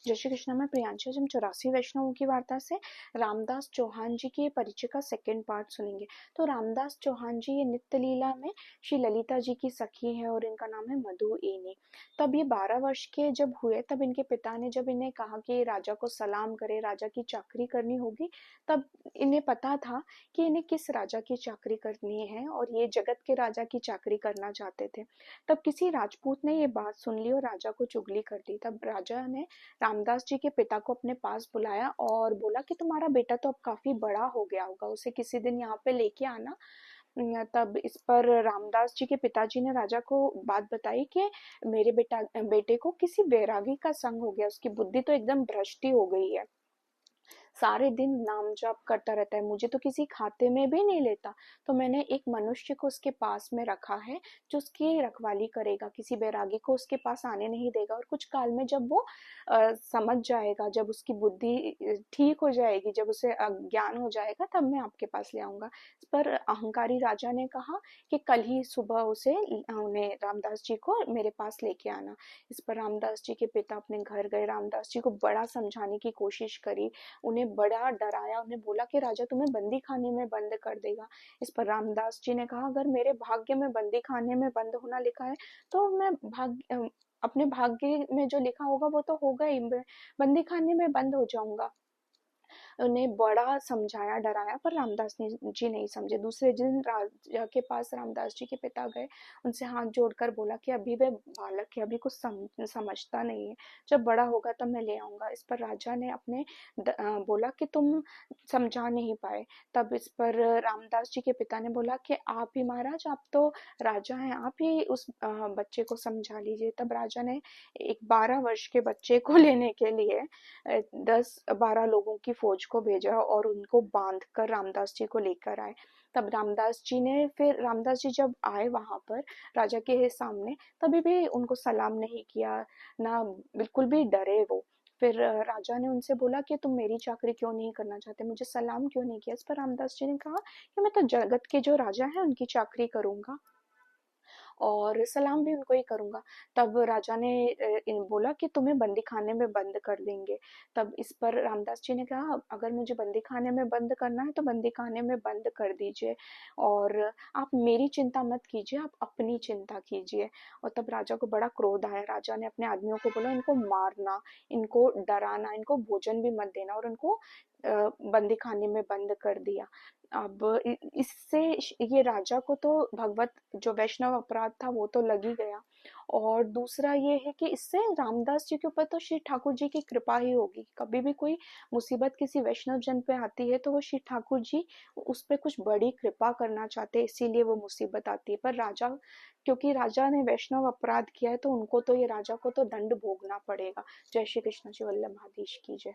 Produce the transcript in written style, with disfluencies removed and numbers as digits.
जय श्री कृष्ण। मैं प्रियांशा। हम 84 वैष्णवों की वार्ता से रामदास चौहान जी के परिचय का सेकंड पार्ट सुनेंगे। तो रामदास चौहान जी ये नित्य लीला में श्री ललिता जी की सखी है और इनका नाम है मधु एनी। तब ये 12 वर्ष के जब हुए तब इनके पिता ने जब इन्हें कहा कि राजा को सलाम करे, राजा की चाकरी करनी होगी, तब इन्हें पता था कि इन्हें किस राजा की चाकरी करनी है और ये जगत के राजा की चाकरी करना चाहते थे। तब किसी राजपूत ने ये बात सुन ली और राजा को चुगली कर दी। तब राजा ने रामदास जी के पिता को अपने पास बुलाया और बोला कि तुम्हारा बेटा तो अब काफी बड़ा हो गया होगा, उसे किसी दिन यहाँ पे लेके आना। तब इस पर रामदास जी के पिताजी ने राजा को बात बताई कि मेरे बेटे को किसी वैरागी का संग हो गया, उसकी बुद्धि तो एकदम भ्रष्ट ही हो गई है, सारे दिन नाम जाप करता रहता है, मुझे तो किसी खाते में भी नहीं लेता। तो मैंने एक मनुष्य को उसके पास में रखा है जो उसकी रखवाली करेगा, किसी बैरागी को उसके पास आने नहीं देगा। और कुछ काल में जब वो समझ जाएगा, जब उसकी बुद्धि ठीक हो जाएगी, जब उसे ज्ञान हो जाएगा, तब मैं आपके पास ले आऊंगा। इस पर अहंकारी राजा ने कहा कि कल ही सुबह उसे उन्हें रामदास जी को मेरे पास लेके आना। इस पर रामदास जी के पिता अपने घर गए, रामदास जी को बड़ा समझाने की कोशिश करी, उन्हें बड़ा डराया, उन्हें बोला कि राजा तुम्हें बंदी खाने में बंद कर देगा। इस पर रामदास जी ने कहा अगर मेरे भाग्य में बंदी खाने में बंद होना लिखा है तो मैं अपने भाग्य में जो लिखा होगा वो तो होगा ही, बंदी खाने में बंद हो जाऊंगा। उन्हें बड़ा समझाया डराया पर रामदास जी नहीं समझे। दूसरे दिन राजा के पास रामदास जी के पिता गए, उनसे हाथ जोड़कर बोला कि अभी वह बालक है, अभी कुछ समझता नहीं है, जब बड़ा होगा तब मैं ले आऊंगा। इस पर राजा ने बोला कि तुम समझा नहीं पाए। तब इस पर रामदास जी के पिता ने बोला कि आप ही महाराज, आप तो राजा हैं, आप ही उस बच्चे को समझा लीजिए। तब राजा ने एक 12 वर्ष के बच्चे को लेने के लिए 10-12 लोगों की फौज को भेजा और उनको बांध कर रामदास जी को लेकर आए। तब रामदास जी जब आए वहां पर राजा के सामने, तभी भी उनको सलाम नहीं किया, ना बिल्कुल भी डरे वो। फिर राजा ने उनसे बोला कि तुम मेरी चाकरी क्यों नहीं करना चाहते, मुझे सलाम क्यों नहीं किया। इस पर रामदास जी ने कहा कि मैं तो जगत के जो राजा हैं उनकी चाकरी करूंगा और सलाम भी उनको ही करूंगा। तब राजा ने बोला कि तुम्हें बंदी खाने में बंद कर देंगे। तब इस पर रामदास जी ने कहा अगर मुझे बंदी खाने में बंद करना है तो बंदी खाने में बंद कर दीजिए और आप मेरी चिंता मत कीजिए, आप अपनी चिंता कीजिए। और तब राजा को बड़ा क्रोध आया। राजा ने अपने आदमियों को बोला इनको मारना, इनको डराना, इनको भोजन भी मत देना और उनको बंदी खाने में बंद कर दिया। अब इससे ये राजा को तो भगवत जो वैष्णव अपराध था वो तो लग ही गया, और दूसरा ये है कि इससे रामदास जी के ऊपर तो श्री ठाकुर जी की कृपा ही होगी। कभी भी कोई मुसीबत किसी वैष्णव जन पे आती है तो वो श्री ठाकुर जी उस पे कुछ बड़ी कृपा करना चाहते हैं, इसीलिए वो मुसीबत आती है। पर राजा, क्योंकि राजा ने वैष्णव अपराध किया है तो उनको तो ये राजा को तो दंड भोगना पड़ेगा। जय श्री कृष्ण जी। वल्लभ की जय।